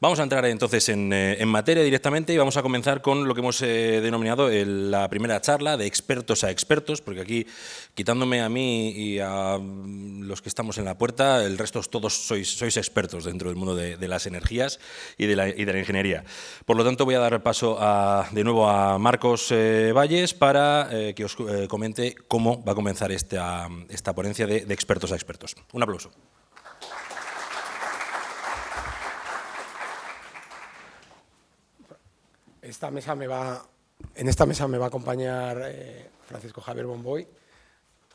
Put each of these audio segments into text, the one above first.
Vamos a entrar entonces en materia directamente y vamos a comenzar con lo que hemos denominado la primera charla de expertos a expertos, porque aquí, quitándome a mí y a los que estamos en la puerta, el resto todos sois expertos dentro del mundo de las energías y de la ingeniería. Por lo tanto, voy a dar paso de nuevo a Marcos Valles para que os comente cómo va a comenzar esta ponencia de expertos a expertos. Un aplauso. En esta mesa me va a acompañar Francisco Javier Bomboy,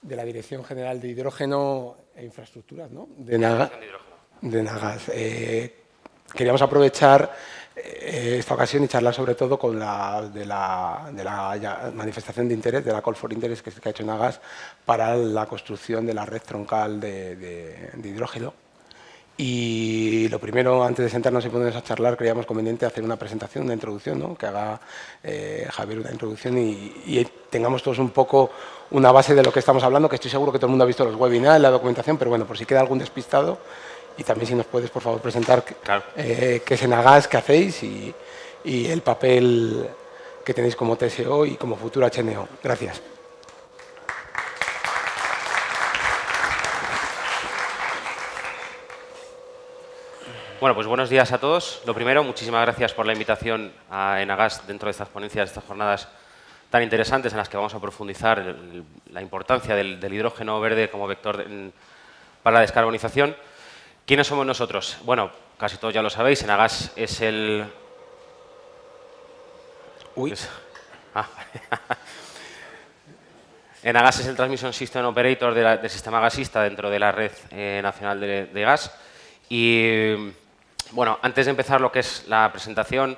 de la Dirección General de Hidrógeno e Infraestructuras, ¿no? De Nagas. Queríamos aprovechar esta ocasión y charlar sobre todo de la manifestación de interés, de la Call for Interest que ha hecho Nagas para la construcción de la red troncal de hidrógeno. Y lo primero, antes de sentarnos y ponernos a charlar, creíamos conveniente hacer una presentación, una introducción, ¿no? Que haga Javier una introducción y tengamos todos un poco una base de lo que estamos hablando, que estoy seguro que todo el mundo ha visto los webinars, la documentación, pero bueno, por si queda algún despistado, y también si nos puedes, por favor, presentar claro. qué es Enagás, qué hacéis y el papel que tenéis como TSO y como futuro HNO. Gracias. Bueno, pues buenos días a todos. Lo primero, muchísimas gracias por la invitación a Enagás dentro de estas ponencias, de estas jornadas tan interesantes en las que vamos a profundizar la importancia del hidrógeno verde como vector para la descarbonización. ¿Quiénes somos nosotros? Bueno, casi todos ya lo sabéis, Enagás es el... Enagás es el Transmission System Operator del sistema gasista dentro de la red nacional de gas. Y bueno, antes de empezar lo que es la presentación,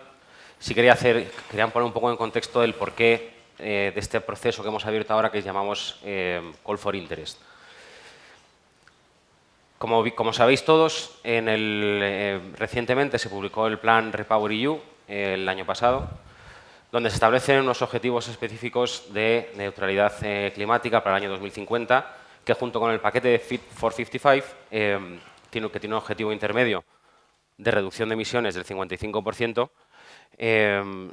sí quería poner un poco en contexto el porqué de este proceso que hemos abierto ahora que llamamos Call for Interest. Como sabéis todos, recientemente se publicó el plan REPowerEU el año pasado, donde se establecen unos objetivos específicos de neutralidad climática para el año 2050, que junto con el paquete de Fit for 55 tiene un objetivo intermedio de reducción de emisiones del 55%,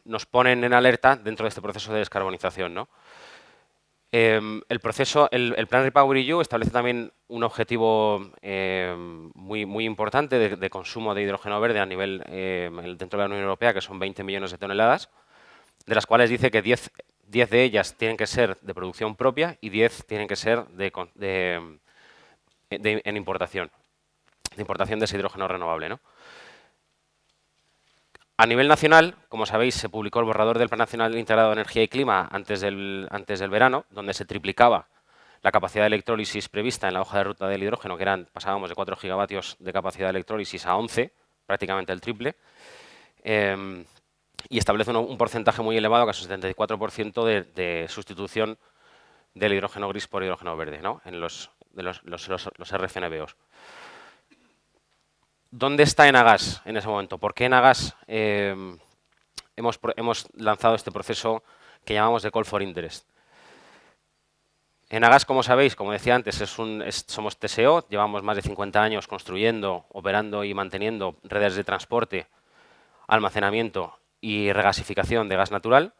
nos ponen en alerta dentro de este proceso de descarbonización, ¿no? El plan REPowerEU establece también un objetivo muy importante de consumo de hidrógeno verde a nivel dentro de la Unión Europea, que son 20 millones de toneladas, de las cuales dice que 10 de ellas tienen que ser de producción propia y 10 tienen que ser en importación, de importación de ese hidrógeno renovable, ¿no? A nivel nacional, como sabéis, se publicó el borrador del Plan Nacional Integrado de Energía y Clima antes del verano, donde se triplicaba la capacidad de electrólisis prevista en la hoja de ruta del hidrógeno, que pasábamos de 4 gigavatios de capacidad de electrólisis a 11, prácticamente el triple, y establece un porcentaje muy elevado, casi 74% de sustitución del hidrógeno gris por hidrógeno verde, ¿no? En los RFNBOs. ¿Dónde está Enagás en ese momento? ¿Por qué Enagás hemos lanzado este proceso que llamamos de Call for Interest? Enagás, como sabéis, como decía antes, somos TSO, llevamos más de 50 años construyendo, operando y manteniendo redes de transporte, almacenamiento y regasificación de gas natural.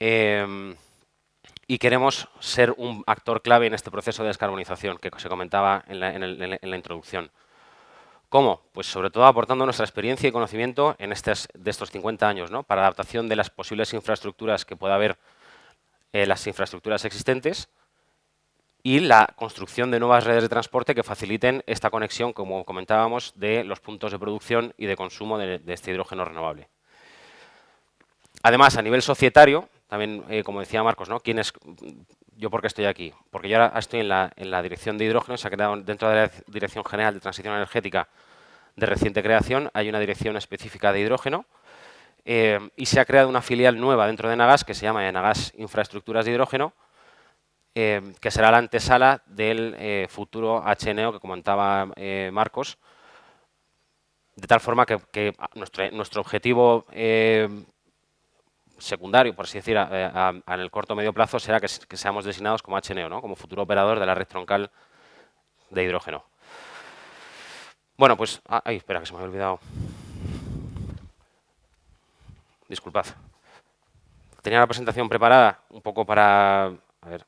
Y queremos ser un actor clave en este proceso de descarbonización que se comentaba en la introducción. ¿Cómo? Pues sobre todo aportando nuestra experiencia y conocimiento de estos 50 años, ¿no? Para adaptación de las posibles infraestructuras que pueda haber, las infraestructuras existentes y la construcción de nuevas redes de transporte que faciliten esta conexión, como comentábamos, de los puntos de producción y de consumo de este hidrógeno renovable. Además, a nivel societario, también, como decía Marcos, ¿no? ¿Yo por qué estoy aquí? Porque yo ahora estoy en la dirección de hidrógeno, se ha creado dentro de la Dirección General de Transición Energética de reciente creación, hay una dirección específica de hidrógeno y se ha creado una filial nueva dentro de Enagás que se llama Enagás Infraestructuras de Hidrógeno, que será la antesala del futuro HNO que comentaba Marcos, de tal forma que nuestro objetivo secundario, por así decir, en el corto o medio plazo será que seamos designados como HNO, ¿no? Como futuro operador de la red troncal de hidrógeno. Bueno, pues... espera, que se me había olvidado. disculpad. Tenía la presentación preparada un poco para... A ver.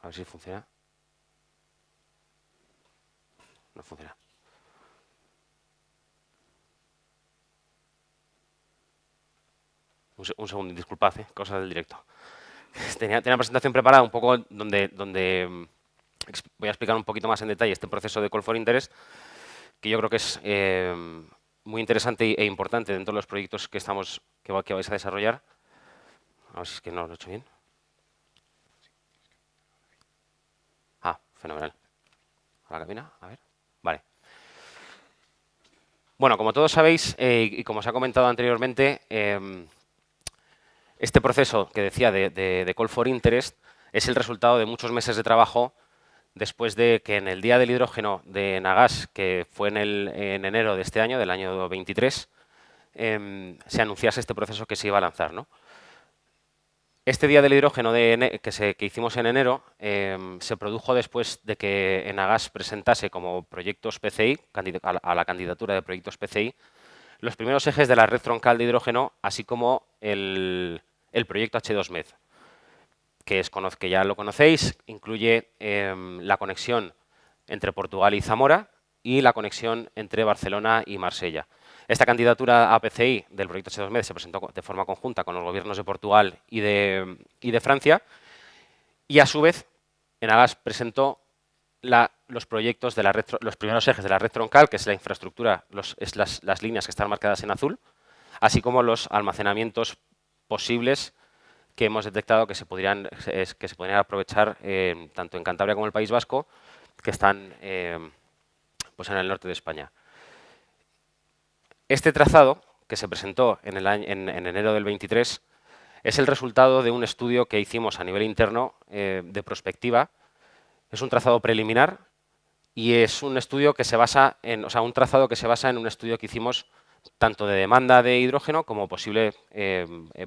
A ver si funciona. No funciona. Un segundo, disculpad, cosas del directo. Tenía la presentación preparada un poco donde voy a explicar un poquito más en detalle este proceso de Call for Interest, que yo creo que es muy interesante e importante dentro de los proyectos que vais a desarrollar. A ver si es que no lo he hecho bien. Ah, fenomenal. A la cabina, a ver. Vale. Bueno, como todos sabéis, y como os ha comentado anteriormente, este proceso que decía de Call for Interest es el resultado de muchos meses de trabajo después de que en el Día del Hidrógeno de Nagas, que fue en enero de este año, del año 23, se anunciase este proceso que se iba a lanzar, ¿no? Este Día del Hidrógeno que hicimos en enero se produjo después de que Enagas presentase como proyectos PCI, a la candidatura de proyectos PCI, los primeros ejes de la red troncal de hidrógeno, así como el proyecto H2Med, que ya lo conocéis, incluye la conexión entre Portugal y Zamora y la conexión entre Barcelona y Marsella. Esta candidatura a PCI del proyecto H2Med se presentó de forma conjunta con los gobiernos de Portugal y de Francia, y a su vez Enagas presentó los proyectos de los primeros ejes de la red troncal, que es la infraestructura, las líneas que están marcadas en azul, así como los almacenamientos posibles que hemos detectado que se podrían aprovechar tanto en Cantabria como en el País Vasco, que están pues en el norte de España. Este trazado, que se presentó en enero del 23, es el resultado de un estudio que hicimos a nivel interno de prospectiva. Es un trazado preliminar y es un estudio que se basa un trazado que se basa en un estudio que hicimos tanto de demanda de hidrógeno como posible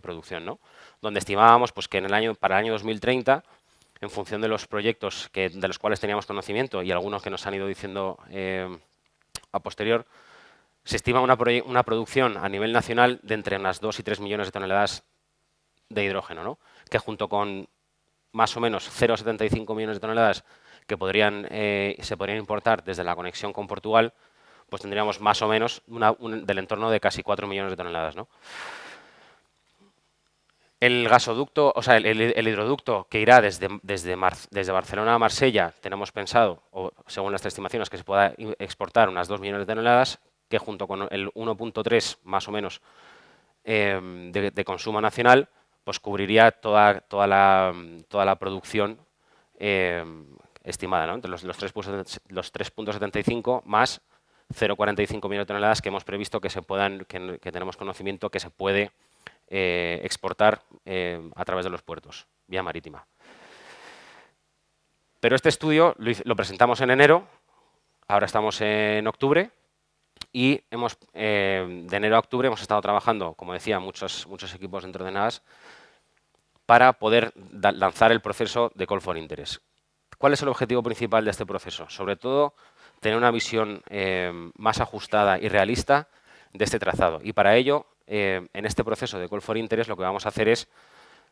producción, ¿no? Donde estimábamos pues, que para el año 2030, en función de los proyectos de los cuales teníamos conocimiento y algunos que nos han ido diciendo a posterior, se estima una producción a nivel nacional de entre unas 2 y 3 millones de toneladas de hidrógeno, ¿no? Que junto con más o menos 0,75 millones de toneladas que se podrían importar desde la conexión con Portugal, pues tendríamos más o menos del entorno de casi 4 millones de toneladas, ¿no? El gasoducto, el hidroducto que irá desde Barcelona a Marsella, tenemos pensado, o según las estimaciones, que se pueda exportar unas 2 millones de toneladas, que junto con el 1,3 más o menos de consumo nacional, pues cubriría toda la producción estimada, ¿no? Entre los 3,75 más 0,45 millones de toneladas que hemos previsto que tenemos conocimiento que se puede exportar a través de los puertos, vía marítima. Pero este estudio lo presentamos en enero, ahora estamos en octubre, y de enero a octubre hemos estado trabajando, como decía, muchos equipos dentro de NAS para poder lanzar el proceso de Call for Interest. ¿Cuál es el objetivo principal de este proceso? Sobre todo, tener una visión más ajustada y realista de este trazado. Y para ello, en este proceso de Call for Interest, lo que vamos a hacer es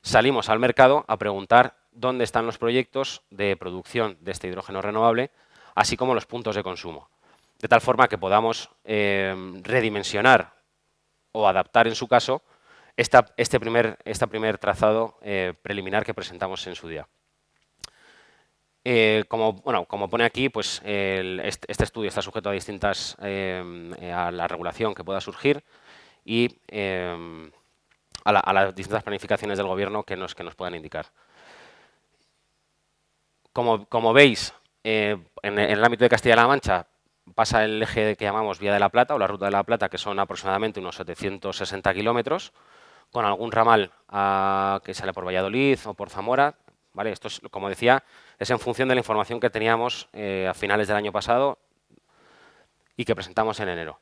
salimos al mercado a preguntar dónde están los proyectos de producción de este hidrógeno renovable, así como los puntos de consumo. De tal forma que podamos redimensionar o adaptar, en su caso, este primer trazado preliminar que presentamos en su día. Como pone aquí, pues este estudio está sujeto a a la regulación que pueda surgir y a las distintas planificaciones del Gobierno que nos puedan indicar. Como veis, en el ámbito de Castilla-La Mancha pasa el eje que llamamos Vía de la Plata o la Ruta de la Plata, que son aproximadamente unos 760 kilómetros, con algún ramal que sale por Valladolid o por Zamora. ¿Vale? Esto, como decía, es en función de la información que teníamos a finales del año pasado y que presentamos en enero.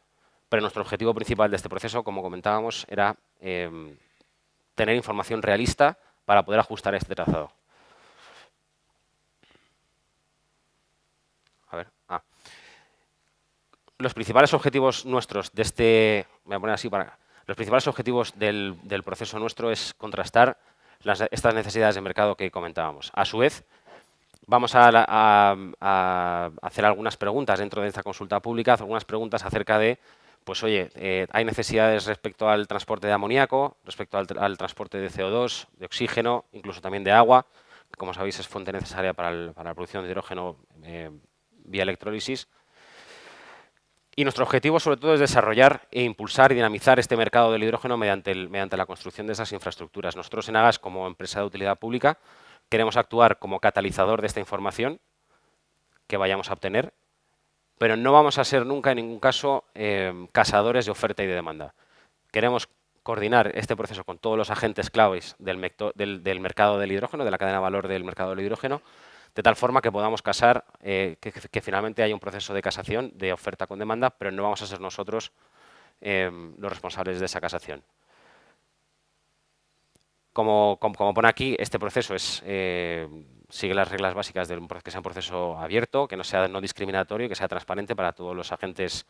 Pero nuestro objetivo principal de este proceso, como comentábamos, era tener información realista para poder ajustar este trazado. A ver, los principales objetivos nuestros de este, voy a poner así los principales objetivos del proceso nuestro es contrastar estas necesidades de mercado que comentábamos. A su vez, vamos a hacer algunas preguntas dentro de esta consulta pública, algunas preguntas acerca de, pues oye, hay necesidades respecto al transporte de amoníaco, respecto al transporte de CO2, de oxígeno, incluso también de agua, que como sabéis es fuente necesaria para la producción de hidrógeno vía electrólisis. Y nuestro objetivo, sobre todo, es desarrollar e impulsar y dinamizar este mercado del hidrógeno mediante la construcción de esas infraestructuras. Nosotros en Agas, como empresa de utilidad pública, queremos actuar como catalizador de esta información que vayamos a obtener, pero no vamos a ser nunca, en ningún caso, casadores de oferta y de demanda. Queremos coordinar este proceso con todos los agentes claves del mercado del hidrógeno, de la cadena de valor del mercado del hidrógeno, de tal forma que podamos casar, que finalmente haya un proceso de casación de oferta con demanda, pero no vamos a ser nosotros los responsables de esa casación. Como pone aquí, este proceso sigue las reglas básicas de que sea un proceso abierto, que no sea no discriminatorio, que sea transparente para todos los agentes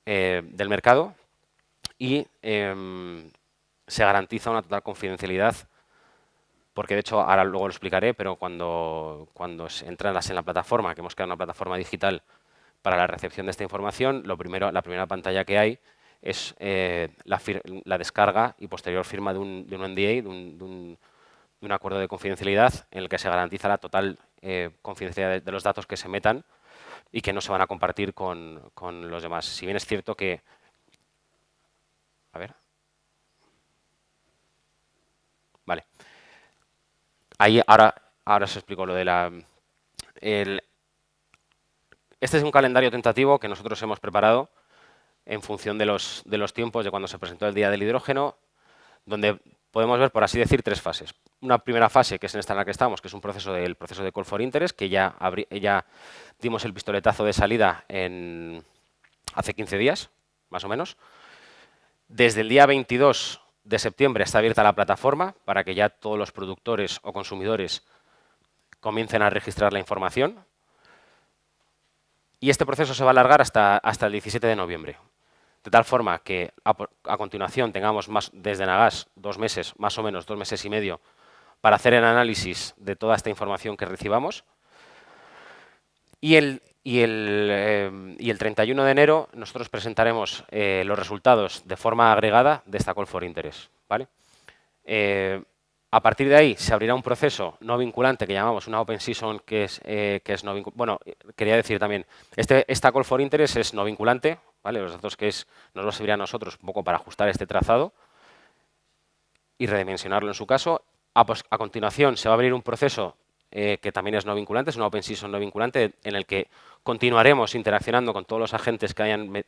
del mercado y se garantiza una total confidencialidad, porque de hecho, ahora luego lo explicaré, pero cuando entras en la plataforma, que hemos creado una plataforma digital para la recepción de esta información, la primera pantalla que hay es la descarga y posterior firma de un NDA, de un acuerdo de confidencialidad en el que se garantiza la total confidencialidad de los datos que se metan y que no se van a compartir con los demás. Si bien es cierto que... A ver. Vale. Ahí ahora os explico lo de la... Este es un calendario tentativo que nosotros hemos preparado en función de los tiempos de cuando se presentó el Día del Hidrógeno, donde podemos ver, por así decir, tres fases. Una primera fase, que es en esta en la que estamos, que es el proceso de Call for Interest, que ya dimos el pistoletazo de salida hace 15 días, más o menos. Desde el día 22 de septiembre está abierta la plataforma para que ya todos los productores o consumidores comiencen a registrar la información. Y este proceso se va a alargar hasta el 17 de noviembre. De tal forma que a continuación tengamos desde Nagas 2 meses, más o menos 2 meses y medio, para hacer el análisis de toda esta información que recibamos. Y el 31 de enero nosotros presentaremos los resultados de forma agregada de esta Call for Interest, ¿vale? A partir de ahí se abrirá un proceso no vinculante que llamamos una Open Season, que es no vinculante. Bueno, quería decir también, esta Call for Interest es no vinculante, ¿vale? Los datos nos los servirían a nosotros un poco para ajustar este trazado y redimensionarlo en su caso. A continuación se va a abrir un proceso que también es no vinculante, es una Open Season no vinculante, en el que continuaremos interaccionando con todos los agentes que hayan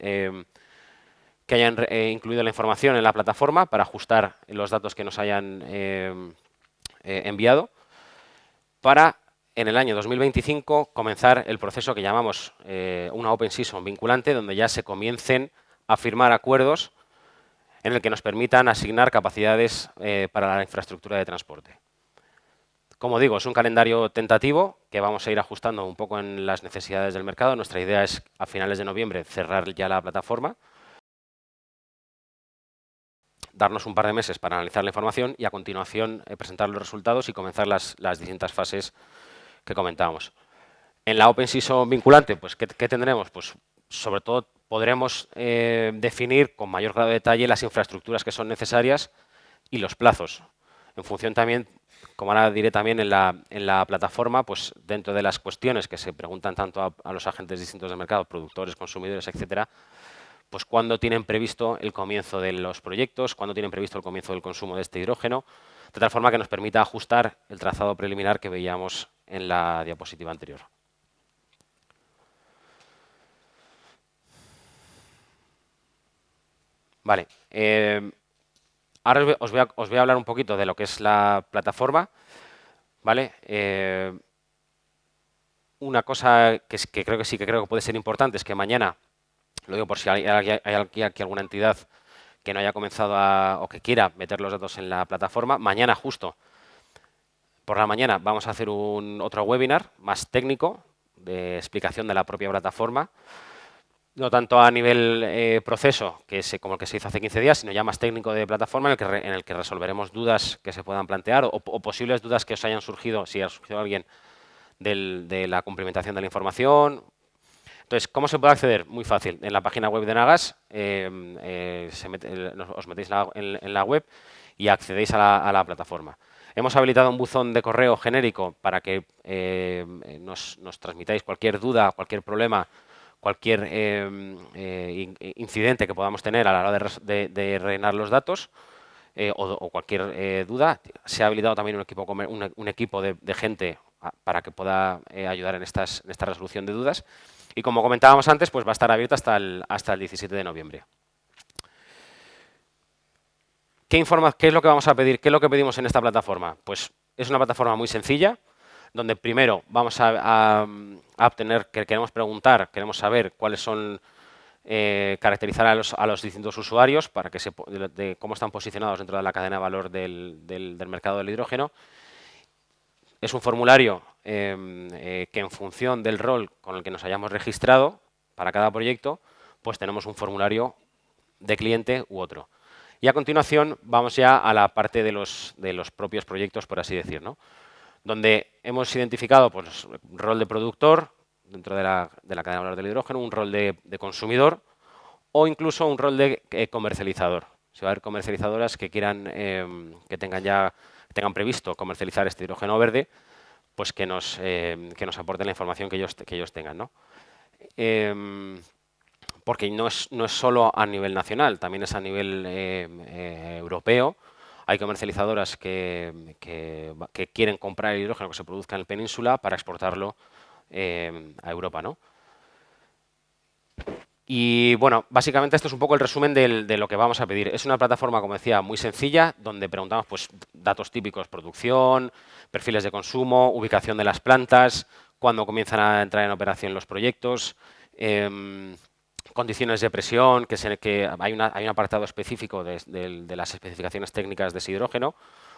incluido la información en la plataforma para ajustar los datos que nos hayan enviado, para en el año 2025 comenzar el proceso que llamamos una Open Season vinculante, donde ya se comiencen a firmar acuerdos en el que nos permitan asignar capacidades para la infraestructura de transporte. Como digo, es un calendario tentativo que vamos a ir ajustando un poco en las necesidades del mercado. Nuestra idea es, a finales de noviembre, cerrar ya la plataforma, darnos un par de meses para analizar la información y, a continuación, presentar los resultados y comenzar las distintas fases que comentábamos. En la Open Season vinculante, pues, ¿qué tendremos? Pues, sobre todo, podremos definir con mayor grado de detalle las infraestructuras que son necesarias y los plazos, en función también, como ahora diré también en la plataforma, pues dentro de las cuestiones que se preguntan tanto a los agentes distintos del mercado, productores, consumidores, etcétera, pues cuándo tienen previsto el comienzo de los proyectos, cuándo tienen previsto el comienzo del consumo de este hidrógeno, de tal forma que nos permita ajustar el trazado preliminar que veíamos en la diapositiva anterior. Vale. Ahora os voy a hablar un poquito de lo que es la plataforma, ¿vale? Una cosa que creo que puede ser importante es que mañana, lo digo por si hay aquí alguna entidad que no haya comenzado o que quiera meter los datos en la plataforma, mañana justo Por la mañana vamos a hacer otro webinar más técnico de explicación de la propia plataforma, no tanto a nivel proceso, como el que se hizo hace 15 días, sino ya más técnico de plataforma, en el que resolveremos dudas que se puedan plantear o posibles dudas que os hayan surgido, si ha surgido alguien, de la cumplimentación de la información. Entonces, ¿cómo se puede acceder? Muy fácil. En la página web de Nagas os metéis en la web y accedéis a la plataforma. Hemos habilitado un buzón de correo genérico para que nos transmitáis cualquier duda, cualquier problema, cualquier incidente que podamos tener a la hora de rellenar los datos o cualquier duda. Se ha habilitado también un equipo de gente para que pueda ayudar en esta resolución de dudas. Y como comentábamos antes, pues va a estar abierto hasta el 17 de noviembre. ¿Qué es lo que vamos a pedir? ¿Qué es lo que pedimos en esta plataforma? Pues es una plataforma muy sencilla, donde primero vamos a obtener, queremos saber cuáles son, caracterizar a los distintos usuarios para que de cómo están posicionados dentro de la cadena de valor del mercado del hidrógeno. Es un formulario que en función del rol con el que nos hayamos registrado para cada proyecto, pues tenemos un formulario de cliente u otro. Y a continuación vamos ya a la parte de los propios proyectos, por así decir, ¿no? Donde hemos identificado pues, un rol de productor dentro de la cadena de valor del hidrógeno, un rol de consumidor o incluso un rol de comercializador. Si va a haber comercializadoras que quieran, que tengan previsto comercializar este hidrógeno verde, pues que nos aporten la información que ellos tengan, ¿no? Porque no es solo a nivel nacional, también es a nivel europeo. Hay comercializadoras que quieren comprar el hidrógeno que se produzca en la península para exportarlo a Europa, ¿no? Y bueno, básicamente esto es un poco el resumen de lo que vamos a pedir. Es una plataforma, como decía, muy sencilla, donde preguntamos pues, datos típicos, producción, perfiles de consumo, ubicación de las plantas, cuándo comienzan a entrar en operación los proyectos, condiciones de presión, que hay un apartado específico de las especificaciones técnicas de ese hidrógeno,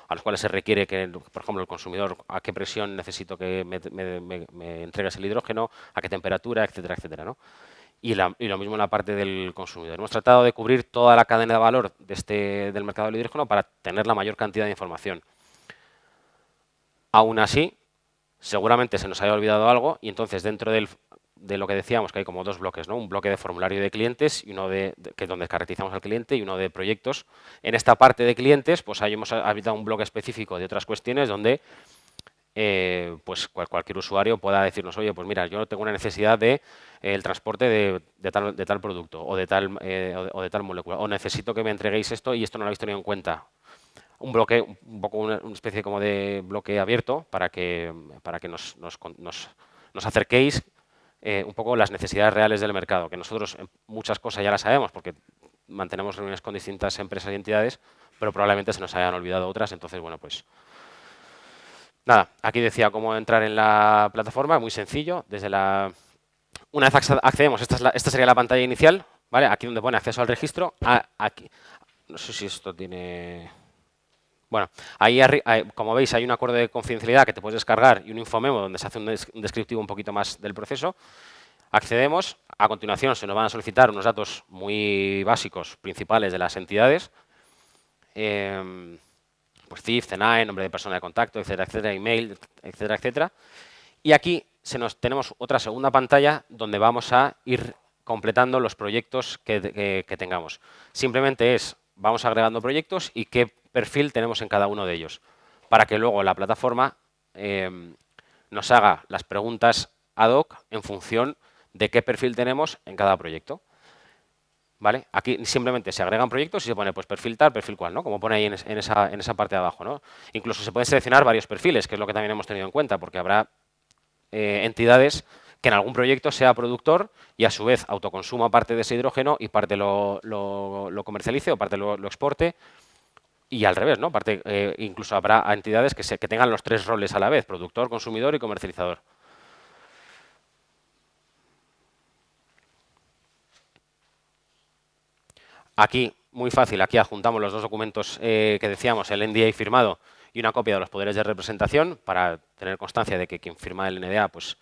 a los cuales se requiere que, por ejemplo, el consumidor, a qué presión necesito que me entregues el hidrógeno, a qué temperatura, etcétera, etcétera, ¿no? Y lo mismo en la parte del consumidor. Hemos tratado de cubrir toda la cadena de valor del mercado del hidrógeno para tener la mayor cantidad de información. Aún así, seguramente se nos haya olvidado algo y entonces dentro de lo que decíamos, que hay como dos bloques, ¿no? Un bloque de formulario de clientes y uno que es donde caracterizamos al cliente y uno de proyectos. En esta parte de clientes, pues ahí hemos habilitado un bloque específico de otras cuestiones donde pues cualquier usuario pueda decirnos, oye, pues mira, yo tengo una necesidad de el transporte de tal producto o de tal molécula, o necesito que me entreguéis esto y esto no lo habéis tenido en cuenta. Un bloque, un poco una especie como de bloque abierto para que nos acerquéis un poco las necesidades reales del mercado, que nosotros muchas cosas ya las sabemos porque mantenemos reuniones con distintas empresas y entidades, pero probablemente se nos hayan olvidado otras, entonces, bueno, pues nada, aquí decía cómo entrar en la plataforma, muy sencillo. Una vez accedemos, esta sería la pantalla inicial, ¿vale? Aquí donde pone acceso al registro. Aquí, no sé si esto tiene... Bueno, ahí como veis hay un acuerdo de confidencialidad que te puedes descargar y un infomemo donde se hace un descriptivo un poquito más del proceso. Accedemos, a continuación se nos van a solicitar unos datos muy básicos, principales de las entidades. Pues CIF, CNAE, nombre de persona de contacto, etcétera, etcétera, email, etcétera, etcétera. Y aquí tenemos otra segunda pantalla donde vamos a ir completando los proyectos que tengamos. Simplemente vamos agregando proyectos y qué perfil tenemos en cada uno de ellos, para que luego la plataforma nos haga las preguntas ad hoc en función de qué perfil tenemos en cada proyecto. ¿Vale? Aquí simplemente se agregan proyectos y se pone pues perfil tal, perfil cual, ¿no? Como pone ahí en esa parte de abajo, ¿no? Incluso se pueden seleccionar varios perfiles, que es lo que también hemos tenido en cuenta, porque habrá entidades que en algún proyecto sea productor y a su vez autoconsuma parte de ese hidrógeno y parte lo comercialice o parte lo exporte y al revés, ¿no? Parte, incluso habrá entidades que tengan los tres roles a la vez, productor, consumidor y comercializador. Aquí muy fácil. Aquí adjuntamos los dos documentos que decíamos, el NDA firmado y una copia de los poderes de representación para tener constancia de que quien firma el NDA pues,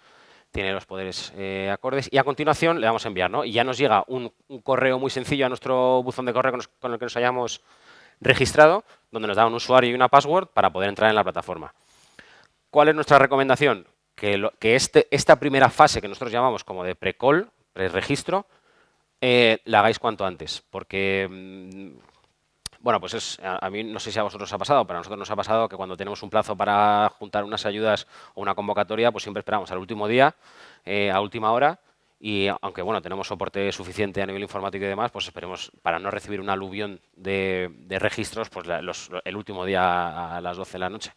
tiene los poderes acordes. Y a continuación le damos a enviar, ¿no? Y ya nos llega un correo muy sencillo a nuestro buzón de correo con el que nos hayamos registrado, donde nos da un usuario y una password para poder entrar en la plataforma. ¿Cuál es nuestra recomendación? Que esta primera fase que nosotros llamamos como de pre-call, pre-registro, la hagáis cuanto antes, porque, bueno, pues a mí no sé si a vosotros os ha pasado, pero a nosotros nos ha pasado que cuando tenemos un plazo para juntar unas ayudas o una convocatoria, pues siempre esperamos al último día, a última hora, y aunque, bueno, tenemos soporte suficiente a nivel informático y demás, pues esperemos, para no recibir un aluvión de registros, pues el último día a las 12 de la noche.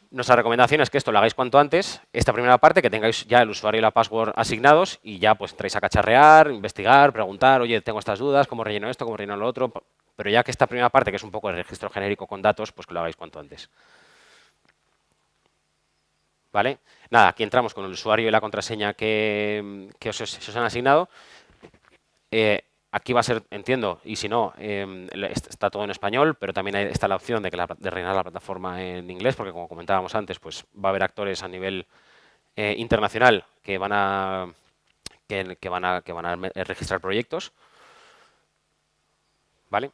Nuestra recomendación es que esto lo hagáis cuanto antes, esta primera parte, que tengáis ya el usuario y la password asignados y ya pues entráis a cacharrear, investigar, preguntar, oye, tengo estas dudas, ¿cómo relleno esto, cómo relleno lo otro? Pero ya que esta primera parte, que es un poco el registro genérico con datos, pues que lo hagáis cuanto antes. ¿Vale? Nada, aquí entramos con el usuario y la contraseña que os han asignado. Aquí va a ser, entiendo, y si no, está todo en español, pero también está la opción de rellenar la plataforma en inglés, porque como comentábamos antes, pues va a haber actores a nivel internacional que van a registrar proyectos. ¿Vale?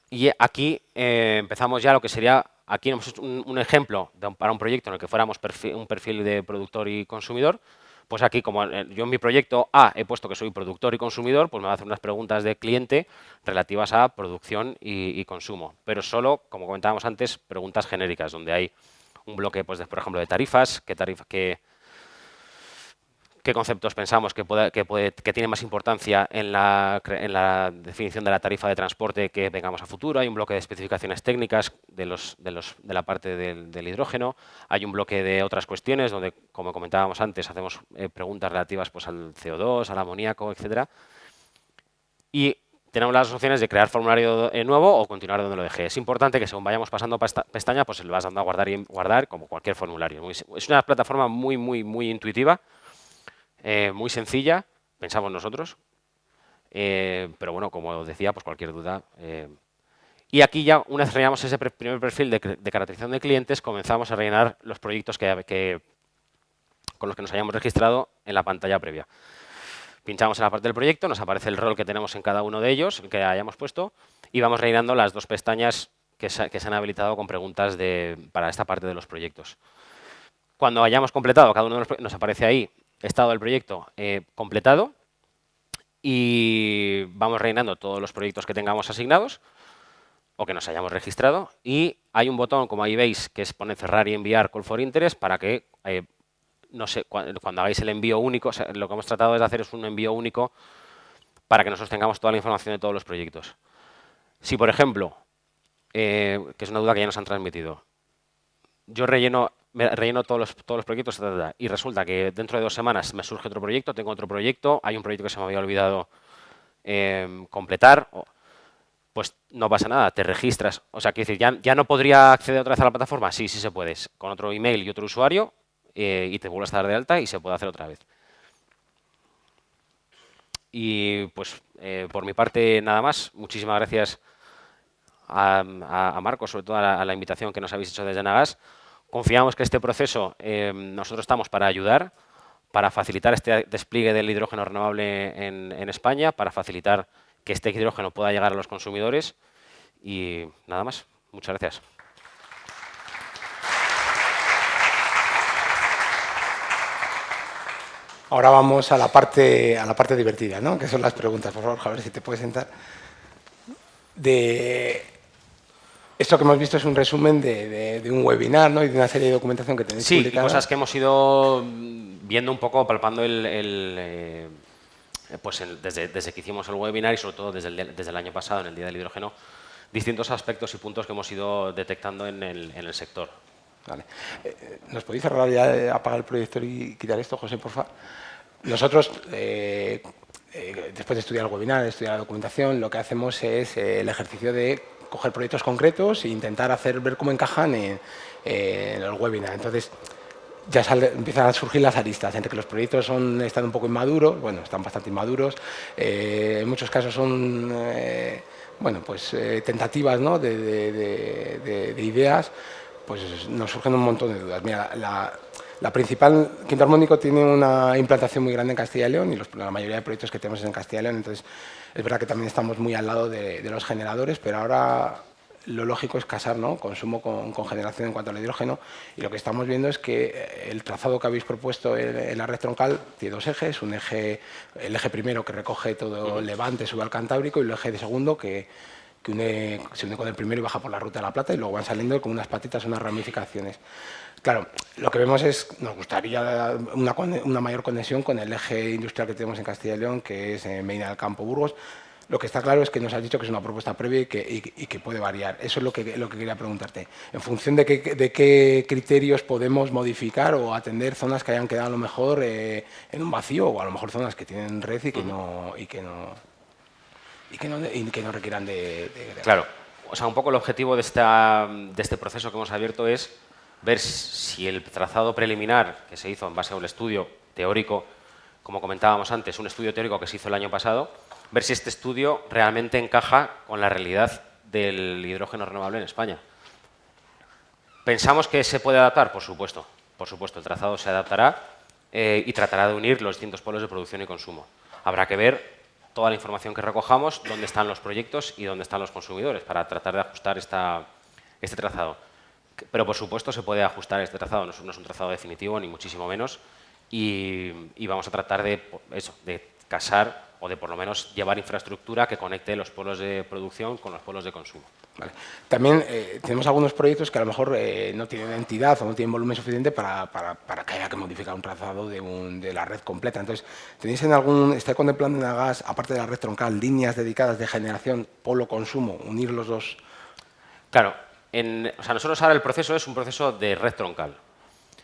Y aquí empezamos ya lo que sería, aquí hemos hecho un ejemplo para un proyecto en el que fuéramos un perfil de productor y consumidor. Pues aquí, como yo en mi proyecto A he puesto que soy productor y consumidor, pues me va a hacer unas preguntas de cliente relativas a producción y consumo. Pero solo, como comentábamos antes, preguntas genéricas, donde hay un bloque, pues, por ejemplo, de tarifas, qué conceptos pensamos que tienen más importancia en la definición de la tarifa de transporte que tengamos a futuro. Hay un bloque de especificaciones técnicas de la parte del hidrógeno. Hay un bloque de otras cuestiones donde, como comentábamos antes, hacemos preguntas relativas pues, al CO2, al amoníaco, etcétera. Y tenemos las opciones de crear formulario nuevo o continuar donde lo dejé. Es importante que según vayamos pasando pestaña, pues le vas dando a guardar y guardar como cualquier formulario. Es una plataforma muy intuitiva. Muy sencilla, pensamos nosotros, pero bueno, como decía, pues cualquier duda. Y aquí ya, una vez rellenamos ese primer perfil de caracterización de clientes, comenzamos a rellenar los proyectos con los que nos hayamos registrado en la pantalla previa. Pinchamos en la parte del proyecto, nos aparece el rol que tenemos en cada uno de ellos, el que hayamos puesto, y vamos rellenando las dos pestañas que se han habilitado con preguntas para esta parte de los proyectos. Cuando hayamos completado cada uno de los nos aparece ahí estado del proyecto completado y vamos rellenando todos los proyectos que tengamos asignados o que nos hayamos registrado y hay un botón, como ahí veis, que pone cerrar y enviar call for interest para que, no sé, cuando hagáis el envío único, o sea, lo que hemos tratado de hacer es un envío único para que nosotros tengamos toda la información de todos los proyectos. Si, por ejemplo, que es una duda que ya nos han transmitido, yo relleno todos los proyectos y resulta que dentro de 2 semanas me surge otro proyecto, tengo otro proyecto, hay un proyecto que se me había olvidado completar, pues no pasa nada, te registras. O sea, quiero decir, ya no podría acceder otra vez a la plataforma. Sí, sí se puede, con otro email y otro usuario y te vuelves a dar de alta y se puede hacer otra vez. Y pues por mi parte nada más. Muchísimas gracias a Marcos, sobre todo a la invitación que nos habéis hecho desde Nagas. Confiamos que este proceso nosotros estamos para ayudar, para facilitar este despliegue del hidrógeno renovable en España, para facilitar que este hidrógeno pueda llegar a los consumidores y nada más. Muchas gracias. Ahora vamos a la parte divertida, ¿no? Que son las preguntas. Por favor, Javier, si te puedes sentar. Esto que hemos visto es un resumen de un webinar, ¿no? Y de una serie de documentación que tenéis publicada. Sí, cosas que hemos ido viendo un poco, palpando desde que hicimos el webinar y sobre todo desde el año pasado, en el Día del Hidrógeno, distintos aspectos y puntos que hemos ido detectando en el sector. Vale. ¿Nos podéis cerrar ya, apagar el proyector y quitar esto, José, por favor? Nosotros, después de estudiar el webinar, de estudiar la documentación, lo que hacemos es el ejercicio de coger proyectos concretos e intentar ver cómo encajan en el webinar. Entonces, ya empiezan a surgir las aristas, entre que los proyectos están un poco inmaduros, bueno, están bastante inmaduros, en muchos casos son bueno, pues, tentativas, ¿no?, de ideas, pues nos surgen un montón de dudas. Mira, la principal, Quinto Armónico tiene una implantación muy grande en Castilla y León y la mayoría de proyectos que tenemos es en Castilla y León, entonces es verdad que también estamos muy al lado de los generadores, pero ahora lo lógico es casar, ¿no?, consumo con generación en cuanto al hidrógeno, y lo que estamos viendo es que el trazado que habéis propuesto en la red troncal tiene dos ejes, el eje primero que recoge todo el Levante, sube al Cantábrico, y el eje segundo que se une con el primero y baja por la Ruta de la Plata, y luego van saliendo con unas patitas, unas ramificaciones. Claro, lo que vemos es, nos gustaría una mayor conexión con el eje industrial que tenemos en Castilla y León, que es Medina del Campo, Burgos. Lo que está claro es que nos has dicho que es una propuesta previa y que puede variar. Eso es lo que quería preguntarte. En función de qué criterios podemos modificar o atender zonas que hayan quedado a lo mejor en un vacío, o a lo mejor zonas que tienen red y que no requieran de... Claro. O sea, un poco el objetivo de este proceso que hemos abierto es ver si el trazado preliminar que se hizo en base a un estudio teórico, como comentábamos antes, un estudio teórico que se hizo el año pasado, ver si este estudio realmente encaja con la realidad del hidrógeno renovable en España. ¿Pensamos que se puede adaptar? Por supuesto. Por supuesto, el trazado se adaptará y tratará de unir los distintos polos de producción y consumo. Habrá que ver toda la información que recojamos, dónde están los proyectos y dónde están los consumidores para tratar de ajustar este trazado. Pero, por supuesto, se puede ajustar este trazado. No es un trazado definitivo, ni muchísimo menos. Y vamos a tratar de casar o de, por lo menos, llevar infraestructura que conecte los polos de producción con los polos de consumo. Vale. También tenemos algunos proyectos que a lo mejor no tienen entidad o no tienen volumen suficiente para que haya que modificar un trazado de la red completa. Entonces, ¿estáis contemplando en Agas, aparte de la red troncal, líneas dedicadas de generación, polo, consumo, unir los dos? Claro. Nosotros ahora el proceso es un proceso de red troncal.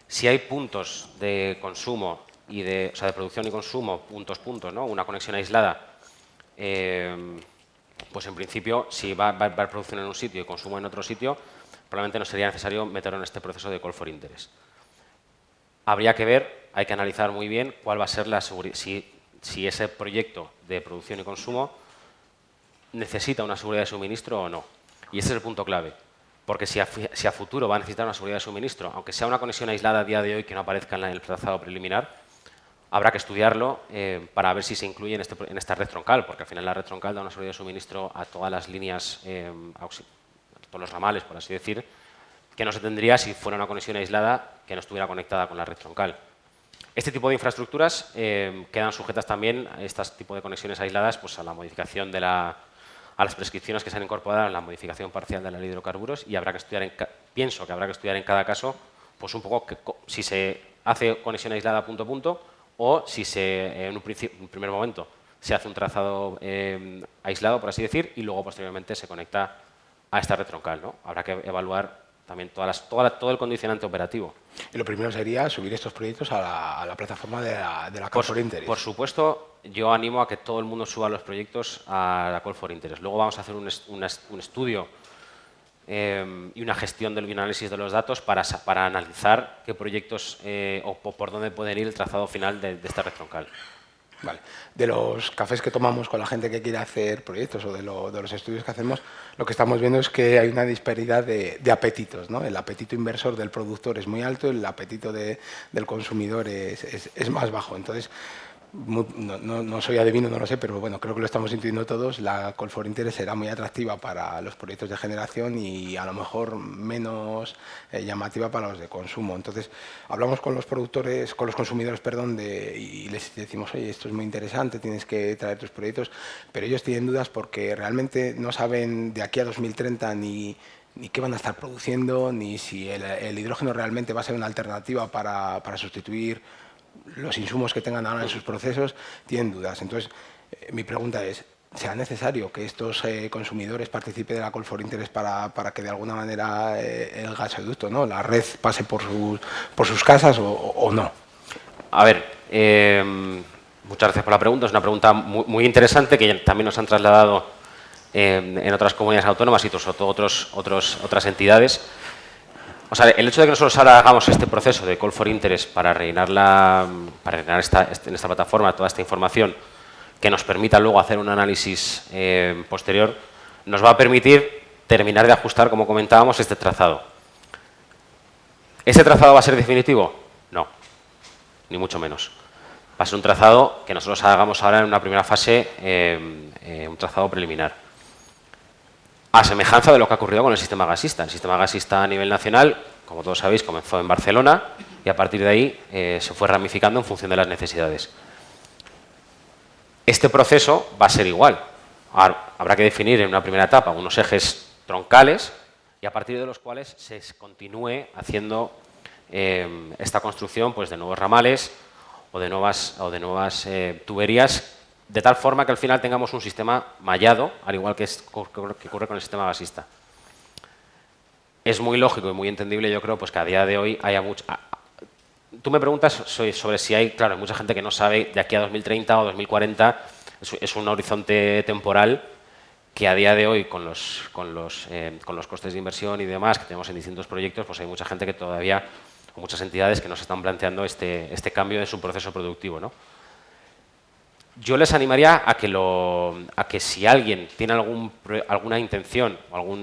Si hay puntos de consumo de producción y consumo, puntos, ¿no?, una conexión aislada, pues en principio, si va a haber producción en un sitio y consumo en otro sitio, probablemente no sería necesario meterlo en este proceso de call for interest. Habría que ver, hay que analizar muy bien cuál va a ser si ese proyecto de producción y consumo necesita una seguridad de suministro o no. Y ese es el punto clave. Porque si a futuro va a necesitar una seguridad de suministro, aunque sea una conexión aislada a día de hoy que no aparezca en el trazado preliminar, habrá que estudiarlo para ver si se incluye en esta red troncal, porque al final la red troncal da una seguridad de suministro a todas las líneas, todos los ramales, por así decir, que no se tendría si fuera una conexión aislada que no estuviera conectada con la red troncal. Este tipo de infraestructuras quedan sujetas también, a este tipo de conexiones aisladas, pues a la modificación a las prescripciones que se han incorporado en la modificación parcial de la ley de hidrocarburos, y habrá que estudiar, pienso que habrá que estudiar en cada caso, pues un poco si se hace conexión aislada punto a punto o si en un primer momento se hace un trazado aislado, por así decir, y luego posteriormente se conecta a esta red troncal, ¿no? Habrá que evaluar también todo el condicionante operativo. Y lo primero sería subir estos proyectos a la plataforma de la Call for Interest. Por supuesto, yo animo a que todo el mundo suba los proyectos a la Call for Interest. Luego vamos a hacer un estudio y una gestión y un análisis de los datos para analizar qué proyectos o por dónde pueden ir el trazado final de esta red troncal. Vale. De los cafés que tomamos con la gente que quiere hacer proyectos o de los estudios que hacemos, lo que estamos viendo es que hay una disparidad de apetitos, ¿no? El apetito inversor del productor es muy alto, el apetito del consumidor es más bajo. Entonces, no soy adivino, no lo sé, pero bueno, creo que lo estamos intuiendo todos. La Call for Interest será muy atractiva para los proyectos de generación y a lo mejor menos llamativa para los de consumo. Entonces, hablamos con los productores, con los consumidores, perdón, y les decimos, oye, esto es muy interesante, tienes que traer tus proyectos, pero ellos tienen dudas porque realmente no saben de aquí a 2030 ni qué van a estar produciendo, ni si el hidrógeno realmente va a ser una alternativa para sustituir los insumos que tengan ahora en sus procesos, tienen dudas. Entonces, mi pregunta es, ¿será necesario que estos consumidores participen de la Call for Interest para que de alguna manera el gasoducto, ¿no?, la red, pase por sus casas o no? A ver, muchas gracias por la pregunta. Es una pregunta muy, muy interesante que también nos han trasladado en otras comunidades autónomas y sobre todo otras entidades. O sea, el hecho de que nosotros ahora hagamos este proceso de Call for Interest para rellenar, en esta plataforma toda esta información que nos permita luego hacer un análisis posterior, nos va a permitir terminar de ajustar, como comentábamos, este trazado. ¿Este trazado va a ser definitivo? No, ni mucho menos. Va a ser un trazado que nosotros hagamos ahora en una primera fase, un trazado preliminar. A semejanza de lo que ha ocurrido con el sistema gasista. El sistema gasista a nivel nacional, como todos sabéis, comenzó en Barcelona y a partir de ahí se fue ramificando en función de las necesidades. Este proceso va a ser igual. Habrá que definir en una primera etapa unos ejes troncales y a partir de los cuales se continúe haciendo esta construcción pues, de nuevos ramales o de nuevas tuberías, de tal forma que al final tengamos un sistema mallado, al igual que ocurre con el sistema gasista. Es muy lógico y muy entendible, yo creo, pues que a día de hoy haya mucho... Tú me preguntas sobre si hay, claro, hay mucha gente que no sabe de aquí a 2030 o 2040, es un horizonte temporal que a día de hoy, con los costes de inversión y demás que tenemos en distintos proyectos, pues hay mucha gente que todavía, o muchas entidades que nos están planteando este cambio en su proceso productivo, ¿no? Yo les animaría a que si alguien tiene alguna intención o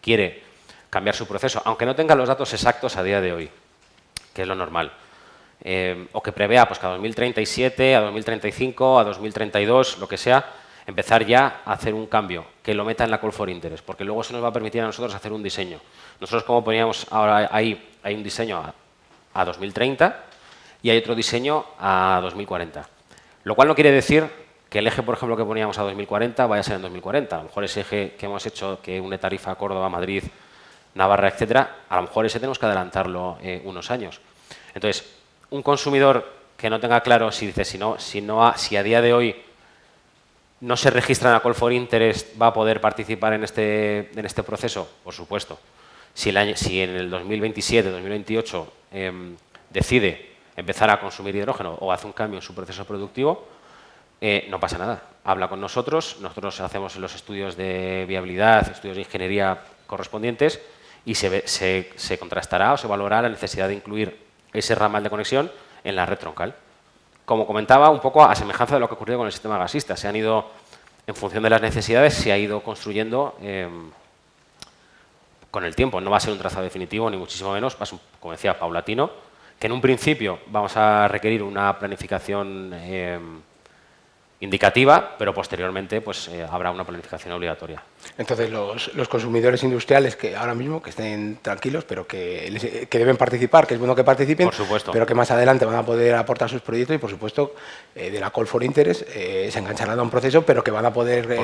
quiere cambiar su proceso, aunque no tenga los datos exactos a día de hoy, que es lo normal, o que prevea pues, que a 2037, a 2035, a 2032, lo que sea, empezar ya a hacer un cambio, que lo meta en la Call for Interest, porque luego eso nos va a permitir a nosotros hacer un diseño. Nosotros, como poníamos ahora ahí, hay un diseño a 2030 y hay otro diseño a 2040. Lo cual no quiere decir que el eje, por ejemplo, que poníamos a 2040 vaya a ser en 2040. A lo mejor ese eje que hemos hecho, que une Tarifa, Córdoba, Madrid, Navarra, etcétera, a lo mejor ese tenemos que adelantarlo unos años. Entonces, un consumidor que no tenga claro si a día de hoy no se registra en la Call for Interest, va a poder participar en este proceso, por supuesto. Si en el 2027, 2028 decide empezar a consumir hidrógeno o hace un cambio en su proceso productivo, no pasa nada. Habla con nosotros hacemos los estudios de viabilidad, estudios de ingeniería correspondientes y se contrastará o se valorará la necesidad de incluir ese ramal de conexión en la red troncal. Como comentaba, un poco a semejanza de lo que ha ocurrido con el sistema gasista. Se han ido, en función de las necesidades, se ha ido construyendo con el tiempo. No va a ser un trazado definitivo, ni muchísimo menos, va a ser, como decía, paulatino, que en un principio vamos a requerir una planificación indicativa, pero posteriormente pues, habrá una planificación obligatoria. Entonces, los consumidores industriales que ahora mismo que estén tranquilos, pero que deben participar, que es bueno que participen, por supuesto, pero que más adelante van a poder aportar sus proyectos y, por supuesto, de la Call for Interest se engancharán a un proceso, pero que van a poder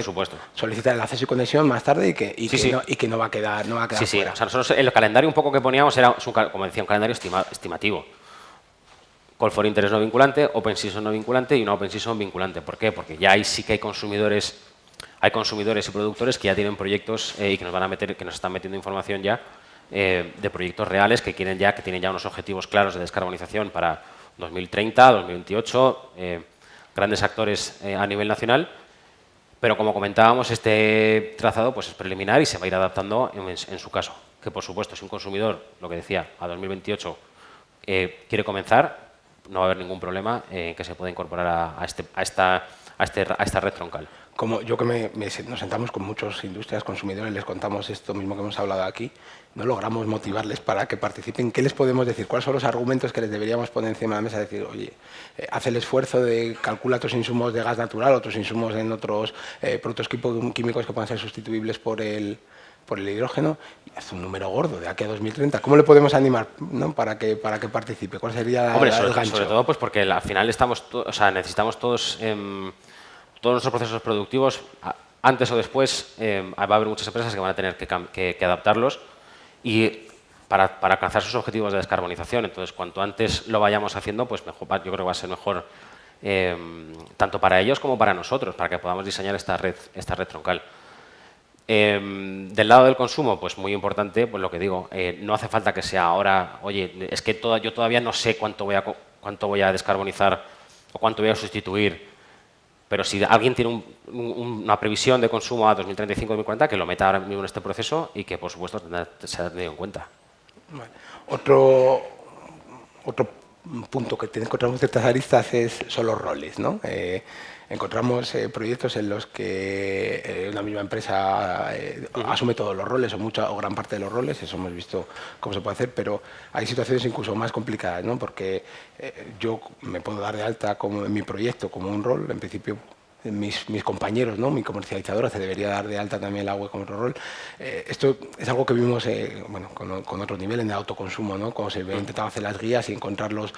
solicitar el acceso y conexión más tarde y que no va a quedar sí, fuera. O sea, nosotros el calendario un poco que poníamos era, como decía, un calendario estimativo. Call for Interest no vinculante, Open Season no vinculante y una Open Season vinculante. ¿Por qué? Porque ya ahí sí que hay consumidores y productores que ya tienen proyectos y que nos están metiendo información ya de proyectos reales que tienen ya unos objetivos claros de descarbonización para 2030, 2028, grandes actores a nivel nacional. Pero como comentábamos, este trazado pues, es preliminar y se va a ir adaptando en su caso. Que por supuesto, si un consumidor, lo que decía, a 2028 quiere comenzar, no va a haber ningún problema que se pueda incorporar a esta red troncal. Como yo que nos sentamos con muchos industrias, consumidores, les contamos esto mismo que hemos hablado aquí, no logramos motivarles para que participen. ¿Qué les podemos decir? ¿Cuáles son los argumentos que les deberíamos poner encima de la mesa? Decir, oye, haz el esfuerzo de calcular otros insumos de gas natural, otros insumos en otros productos químicos que puedan ser sustituibles por el hidrógeno, y haz un número gordo de aquí a 2030. ¿Cómo le podemos animar, ¿no? para que participe? ¿Cuál sería el gancho? Sobre todo pues porque al final necesitamos todos nuestros procesos productivos, antes o después va a haber muchas empresas que van a tener que adaptarlos y para alcanzar sus objetivos de descarbonización. Entonces, cuanto antes lo vayamos haciendo, pues mejor, yo creo que va a ser mejor tanto para ellos como para nosotros, para que podamos diseñar esta red troncal. Del lado del consumo, pues muy importante, pues lo que digo, no hace falta que sea ahora, oye, es que yo todavía no sé cuánto voy a descarbonizar o cuánto voy a sustituir. Pero si alguien tiene una previsión de consumo a 2035-2040, que lo meta ahora mismo en este proceso y que, por supuesto, se ha tenido en cuenta. Vale. Otro punto que encontramos de estas aristas son los roles, ¿no? Encontramos proyectos en los que una misma empresa asume todos los roles o mucha o gran parte de los roles, eso hemos visto cómo se puede hacer, pero hay situaciones incluso más complicadas, ¿no? Porque yo me puedo dar de alta como en mi proyecto como un rol, en principio mis compañeros, ¿no? Mi comercializadora se debería dar de alta también la web como otro rol. Esto es algo que vimos bueno, con otro nivel en el autoconsumo, ¿no? Cuando se intentaban hacer las guías y encontrar los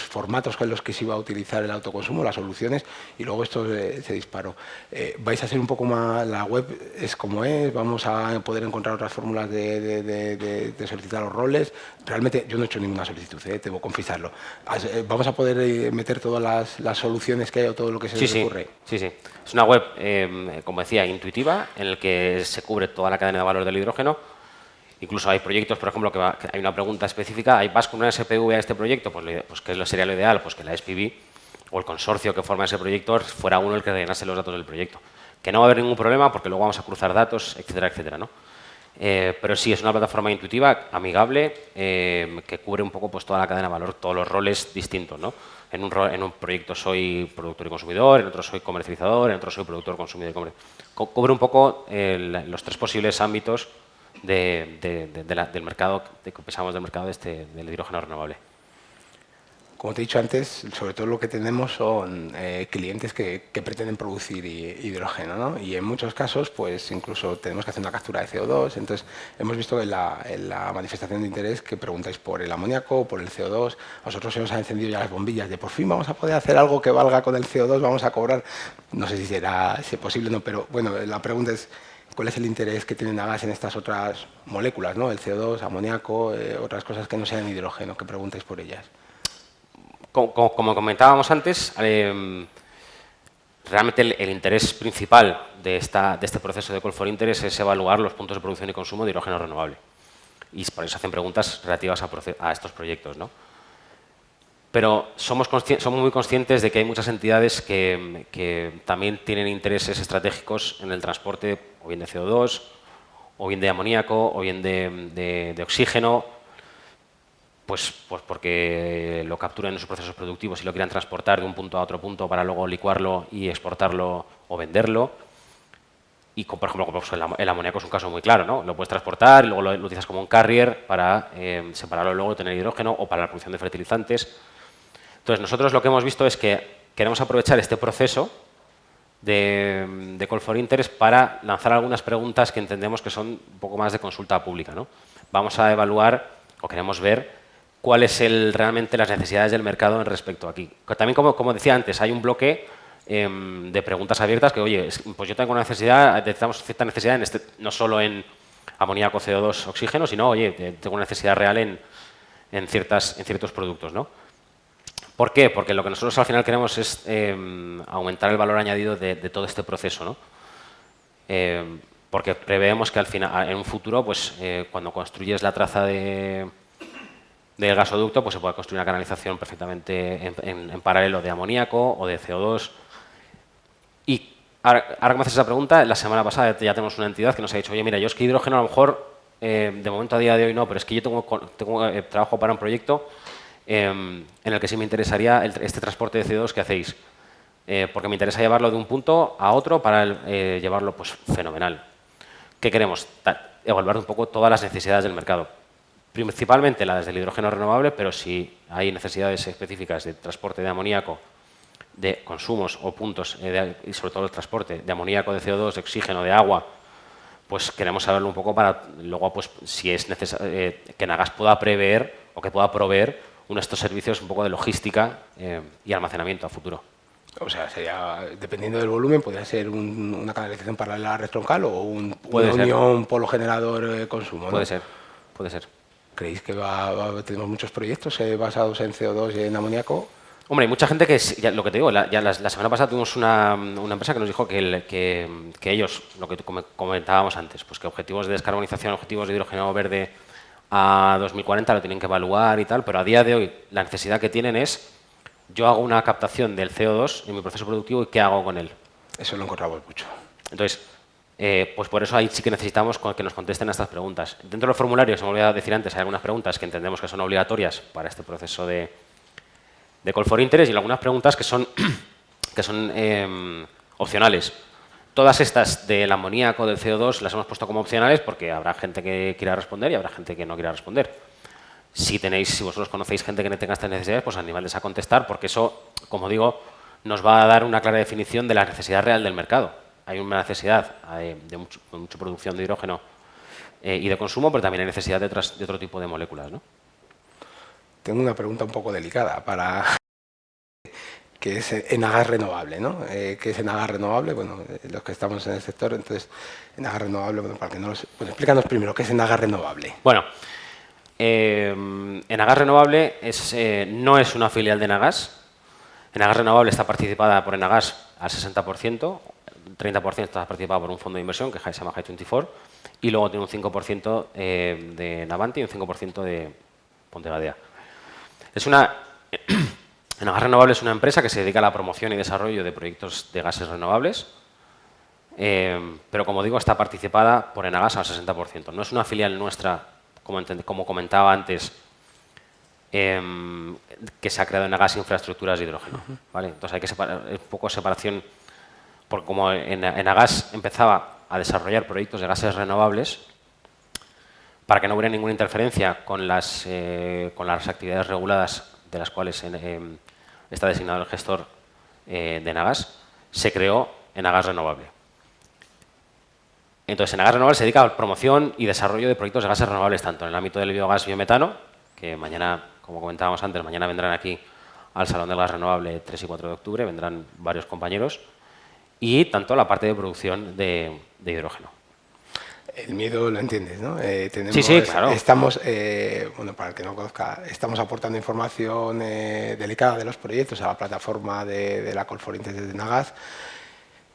formatos con los que se iba a utilizar el autoconsumo, las soluciones, y luego esto se disparó. Vais a ser un poco más, la web es como es, vamos a poder encontrar otras fórmulas de solicitar los roles. Realmente yo no he hecho ninguna solicitud, debo confesarlo. Vamos a poder meter todas las soluciones que hay o todo lo que se les ocurre. Sí. Es una web, como decía, intuitiva, en la que se cubre toda la cadena de valor del hidrógeno. Incluso hay proyectos, por ejemplo, que hay una pregunta específica, ¿vas con una SPV a este proyecto? Pues ¿qué sería lo ideal? Pues que la SPV o el consorcio que forma ese proyecto fuera uno el que rellenase los datos del proyecto. Que no va a haber ningún problema porque luego vamos a cruzar datos, etcétera, etcétera, ¿no? Pero sí, es una plataforma intuitiva, amigable, que cubre un poco pues, toda la cadena de valor, todos los roles distintos, ¿no? En un proyecto soy productor y consumidor, en otro soy comercializador, en otro soy productor, consumidor y cubre un poco los tres posibles ámbitos del mercado, que pensamos del mercado del hidrógeno renovable. Como te he dicho antes, sobre todo lo que tenemos son clientes que pretenden producir hidrógeno, ¿no? Y en muchos casos, pues incluso tenemos que hacer una captura de CO2. Entonces, hemos visto en la manifestación de interés que preguntáis por el amoníaco, por el CO2. A nosotros se nos han encendido ya las bombillas de por fin vamos a poder hacer algo que valga con el CO2, vamos a cobrar. No sé si será posible o no, pero bueno, la pregunta es ¿cuál es el interés que tiene Nagas en estas otras moléculas, ¿no? El CO2, amoníaco, otras cosas que no sean hidrógeno, que preguntáis por ellas. Como comentábamos antes, realmente el interés principal de este proceso de Call for Interest es evaluar los puntos de producción y consumo de hidrógeno renovable. Y por eso hacen preguntas relativas a estos proyectos, ¿no? Pero somos muy conscientes de que hay muchas entidades que también tienen intereses estratégicos en el transporte, o bien de CO2, o bien de amoníaco, o bien de oxígeno, pues porque lo capturan en sus procesos productivos y lo quieran transportar de un punto a otro punto para luego licuarlo y exportarlo o venderlo. Y, por ejemplo, el amoníaco es un caso muy claro, ¿no? Lo puedes transportar y luego lo utilizas como un carrier para separarlo luego y tener hidrógeno o para la producción de fertilizantes. Entonces, nosotros lo que hemos visto es que queremos aprovechar este proceso de Call for Interest para lanzar algunas preguntas que entendemos que son un poco más de consulta pública, ¿no? Vamos a evaluar o queremos ver cuáles realmente las necesidades del mercado en respecto a aquí. También, como decía antes, hay un bloque de preguntas abiertas que, oye, pues yo tengo una necesidad, detectamos cierta necesidad no solo en amoníaco, CO2, oxígeno, sino, oye, tengo una necesidad real en ciertos productos, ¿no? ¿Por qué? Porque lo que nosotros al final queremos es aumentar el valor añadido de todo este proceso, ¿no? Porque preveemos que al final, en un futuro, pues cuando construyes la traza del gasoducto, pues se puede construir una canalización perfectamente en paralelo de amoníaco o de CO2. Y ahora que me haces esa pregunta, la semana pasada ya tenemos una entidad que nos ha dicho, oye, mira, yo es que hidrógeno a lo mejor, de momento a día de hoy no, pero es que yo trabajo para un proyecto en el que sí me interesaría este transporte de CO2 que hacéis. Porque me interesa llevarlo de un punto a otro para llevarlo pues fenomenal. ¿Qué queremos? Evaluar un poco todas las necesidades del mercado. Principalmente las del hidrógeno renovable, pero si hay necesidades específicas de transporte de amoníaco, de consumos o puntos, y sobre todo el transporte de amoníaco, de CO2, de oxígeno, de agua, pues queremos saberlo un poco para luego, pues si es necesario, que Nagas pueda prever o que pueda proveer estos servicios un poco de logística y almacenamiento a futuro. O sea, dependiendo del volumen, podría ser una canalización paralela a la red troncal o una unión polo generador consumo, ¿no? Puede ser. ¿Creéis que tenemos muchos proyectos basados en CO2 y en amoníaco? Hombre, hay mucha gente que, ya lo que te digo, la semana pasada tuvimos una empresa que nos dijo que ellos, lo que comentábamos antes, pues que objetivos de descarbonización, objetivos de hidrógeno verde a 2040 lo tienen que evaluar y tal, pero a día de hoy la necesidad que tienen es yo hago una captación del CO2 en mi proceso productivo y ¿qué hago con él? Eso lo encontramos mucho. Entonces, pues por eso ahí sí que necesitamos que nos contesten a estas preguntas. Dentro de los formularios, se me olvidó decir antes, hay algunas preguntas que entendemos que son obligatorias para este proceso de Call for Interest y algunas preguntas que son opcionales. Todas estas del amoníaco, del CO2, las hemos puesto como opcionales porque habrá gente que quiera responder y habrá gente que no quiera responder. Si vosotros conocéis gente que no tenga estas necesidades, pues animadles a contestar, porque eso, como digo, nos va a dar una clara definición de la necesidad real del mercado. Hay una necesidad de mucha producción de hidrógeno y de consumo, pero también hay necesidad de otro tipo de moléculas, ¿no? Tengo una pregunta un poco delicada para que es Enagás renovable, ¿no? ¿Qué es Enagás renovable? Bueno, los que estamos en el sector, entonces, Enagás renovable, bueno, para que no lo sé. Bueno, explícanos primero, ¿qué es Enagás renovable? Bueno, Enagás renovable no es una filial de Enagás. Enagás renovable está participada por Enagás al 60%, 30% está participada por un fondo de inversión que se llama Hy24 y luego tiene un 5% de Navanti y un 5% de Pontegadea. Enagás renovable es una empresa que se dedica a la promoción y desarrollo de proyectos de gases renovables, pero como digo, está participada por Enagás al 60%. No es una filial nuestra, como comentaba antes, que se ha creado en Enagás Infraestructuras de Hidrógeno. ¿Vale? Entonces hay que separar un poco separación, porque como Enagás empezaba a desarrollar proyectos de gases renovables, para que no hubiera ninguna interferencia con las actividades reguladas de las cuales está designado el gestor de Enagás, se creó Enagás Renovable. Entonces, Enagás Renovable se dedica a la promoción y desarrollo de proyectos de gases renovables, tanto en el ámbito del biogás y biometano, que mañana, como comentábamos antes, mañana vendrán aquí al Salón del Gas Renovable 3 y 4 de octubre, vendrán varios compañeros, y tanto la parte de producción de hidrógeno. El miedo lo entiendes, ¿no? Sí, claro. Estamos, bueno, para el que no conozca, estamos aportando información delicada de los proyectos a la plataforma de la Call for Interest de Enagás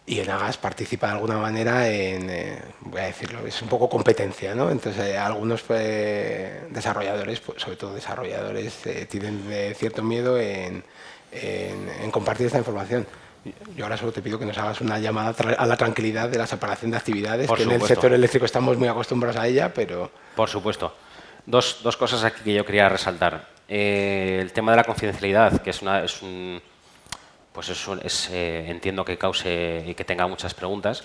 y Enagás participa de alguna manera en, voy a decirlo, es un poco competencia, ¿no? Entonces, algunos desarrolladores, pues, sobre todo desarrolladores, tienen cierto miedo en compartir esta información. Yo ahora solo te pido que nos hagas una llamada a la tranquilidad de la separación de actividades, que en el sector eléctrico estamos muy acostumbrados a ella, pero... Por supuesto. Dos cosas aquí que yo quería resaltar. El tema de la confidencialidad, que entiendo que cause y que tenga muchas preguntas.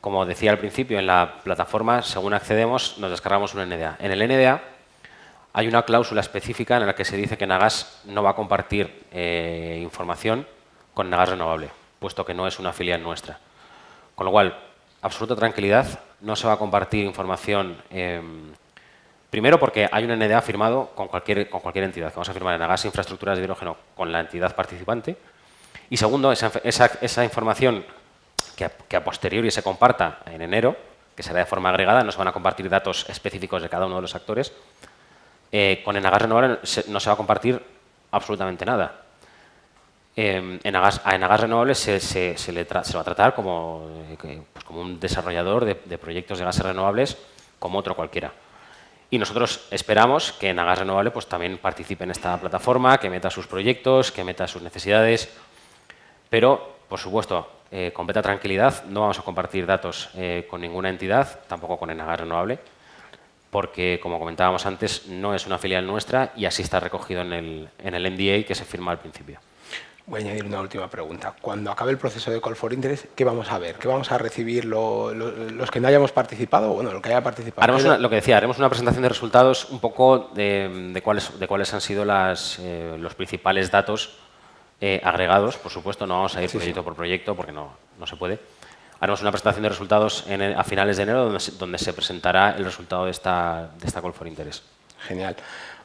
Como decía al principio, en la plataforma, según accedemos, nos descargamos un NDA. En el NDA hay una cláusula específica en la que se dice que Enagás no va a compartir información con Enagás Renovable, puesto que no es una filial nuestra. Con lo cual, absoluta tranquilidad, no se va a compartir información, primero porque hay un NDA firmado con cualquier entidad, que vamos a firmar en Enagás Infraestructuras de Hidrógeno con la entidad participante, y segundo, esa información que a posteriori se comparta en enero, que será de forma agregada, no se van a compartir datos específicos de cada uno de los actores, con Enagás Renovable no se va a compartir absolutamente nada. A Enagás Renovable se le va a tratar como un desarrollador de proyectos de gases renovables como otro cualquiera. Y nosotros esperamos que Enagás Renovable pues, también participe en esta plataforma, que meta sus proyectos, que meta sus necesidades, pero, por supuesto, con completa tranquilidad, no vamos a compartir datos con ninguna entidad, tampoco con Enagás Renovable, porque, como comentábamos antes, no es una filial nuestra y así está recogido en el NDA que se firma al principio. Voy a añadir una última pregunta. Cuando acabe el proceso de Call for Interest, ¿qué vamos a ver? ¿Qué vamos a recibir los que no hayamos participado? Bueno, lo que haya participado. Lo que decía, haremos una presentación de resultados un poco de cuáles han sido los principales datos agregados. Por supuesto, no vamos a ir proyecto por proyecto porque no se puede. Haremos una presentación de resultados a finales de enero donde se presentará el resultado de esta Call for Interest. Genial.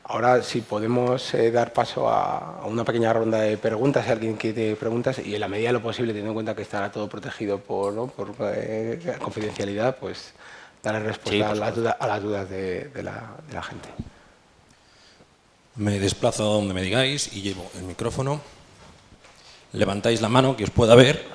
Ahora, si podemos dar paso a una pequeña ronda de preguntas, si alguien quiere preguntas, y en la medida de lo posible, teniendo en cuenta que estará todo protegido por confidencialidad, pues daré respuesta a las dudas de la gente. Me desplazo a donde me digáis y llevo el micrófono. Levantáis la mano, que os pueda ver.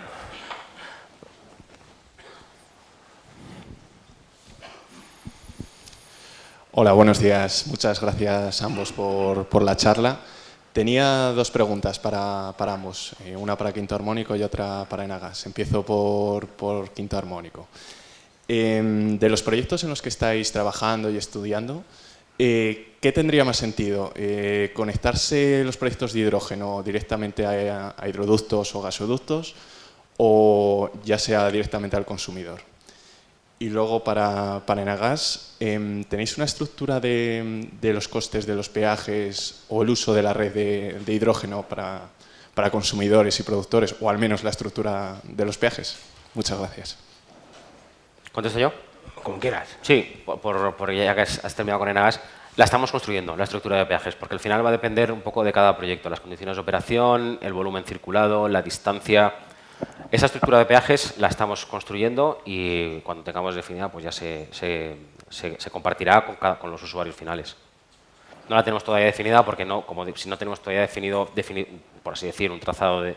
Hola, buenos días. Muchas gracias a ambos por la charla. Tenía dos preguntas para ambos, una para quinto armónico y otra para Enagas. Empiezo por quinto armónico. De los proyectos en los que estáis trabajando y estudiando, ¿qué tendría más sentido? ¿Conectarse los proyectos de hidrógeno directamente a hidroductos o gasoductos o ya sea directamente al consumidor? Y luego para Enagas, ¿tenéis una estructura de los costes de los peajes o el uso de la red de hidrógeno para consumidores y productores, o al menos la estructura de los peajes? Muchas gracias. ¿Contesto yo? Como quieras. Sí, ya que has terminado con Enagas, la estamos construyendo, la estructura de peajes, porque al final va a depender un poco de cada proyecto, las condiciones de operación, el volumen circulado, la distancia. Esa estructura de peajes la estamos construyendo y cuando tengamos definida pues ya se compartirá con los usuarios finales. No la tenemos todavía definida porque si no tenemos todavía definido, por así decir, un trazado de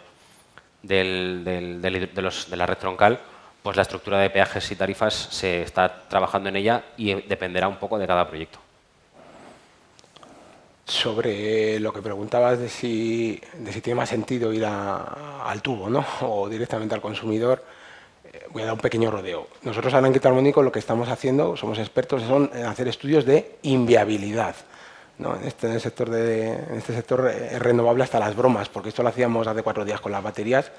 la red troncal, pues la estructura de peajes y tarifas se está trabajando en ella y dependerá un poco de cada proyecto. Sobre lo que preguntabas de si tiene más sentido ir al tubo, ¿no? O directamente al consumidor, voy a dar un pequeño rodeo. Nosotros ahora en quinto armónico lo que estamos haciendo, somos expertos en hacer estudios de inviabilidad, ¿no? En este sector es renovable hasta las bromas, porque esto lo hacíamos hace 4 días con las baterías,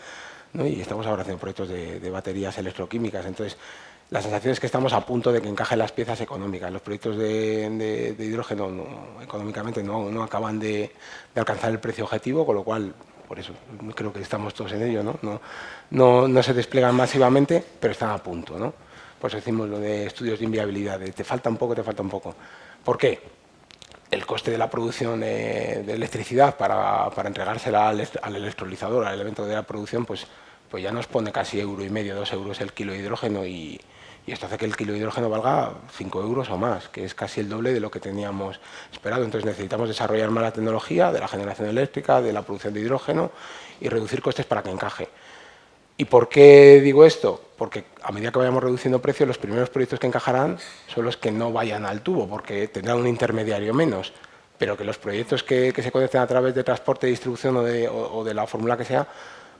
¿no? Y estamos ahora haciendo proyectos de baterías electroquímicas. Entonces, la sensación es que estamos a punto de que encajen las piezas económicas. Los proyectos de hidrógeno económicamente no acaban de alcanzar el precio objetivo, con lo cual, por eso creo que estamos todos en ello, ¿no? No se despliegan masivamente, pero están a punto, ¿no? Por eso decimos lo de estudios de inviabilidad, de te falta un poco, te falta un poco. ¿Por qué? El coste de la producción de electricidad para entregársela al electrolizador, al elemento de la producción, pues ya nos pone casi €1,5, €2 el kilo de hidrógeno y esto hace que el kilo de hidrógeno valga 5 euros o más, que es casi el doble de lo que teníamos esperado. Entonces necesitamos desarrollar más la tecnología de la generación eléctrica, de la producción de hidrógeno y reducir costes para que encaje. ¿Y por qué digo esto? Porque a medida que vayamos reduciendo precios, los primeros proyectos que encajarán son los que no vayan al tubo, porque tendrán un intermediario menos, pero que los proyectos que se conecten a través de transporte, distribución o de la fórmula que sea,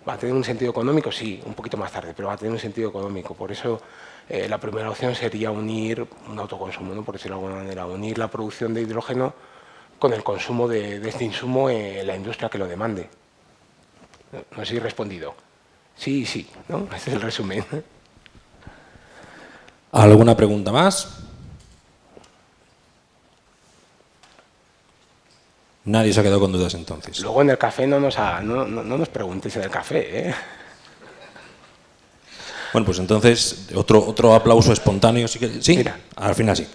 va a tener un sentido económico, sí, un poquito más tarde, pero va a tener un sentido económico. Por eso la primera opción sería unir un autoconsumo, ¿no? Por decirlo de alguna manera, unir la producción de hidrógeno con el consumo de este insumo en la industria que lo demande. No sé si he respondido. Sí, sí, ¿no? Ese es el resumen. ¿Alguna pregunta más? Nadie se ha quedado con dudas entonces. Luego en el café no nos preguntéis en el café, ¿eh? Bueno, pues entonces otro aplauso espontáneo. ¿Sí? Mira. Al final sí.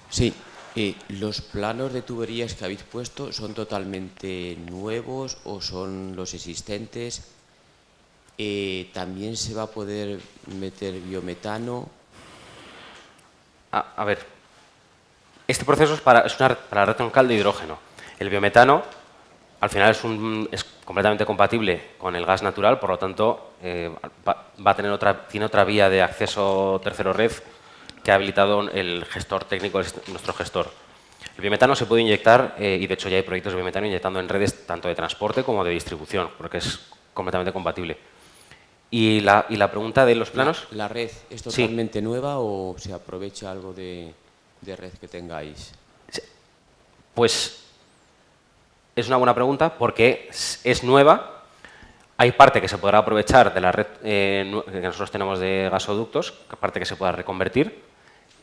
Sí. ¿Los planos de tuberías que habéis puesto son totalmente nuevos o son los existentes? ¿También se va a poder meter biometano? A ver, este proceso es para la red troncal de hidrógeno. El biometano, al final, es completamente compatible con el gas natural, por lo tanto, va a tener tiene otra vía de acceso tercero red que ha habilitado el gestor técnico, nuestro gestor. El biometano se puede inyectar, y de hecho ya hay proyectos de biometano inyectando en redes tanto de transporte como de distribución, porque es completamente compatible. Y la pregunta de los planos... ¿La red es totalmente nueva o se aprovecha algo de red que tengáis? Pues es una buena pregunta porque es nueva. Hay parte que se podrá aprovechar de la red que nosotros tenemos de gasoductos, parte que se pueda reconvertir.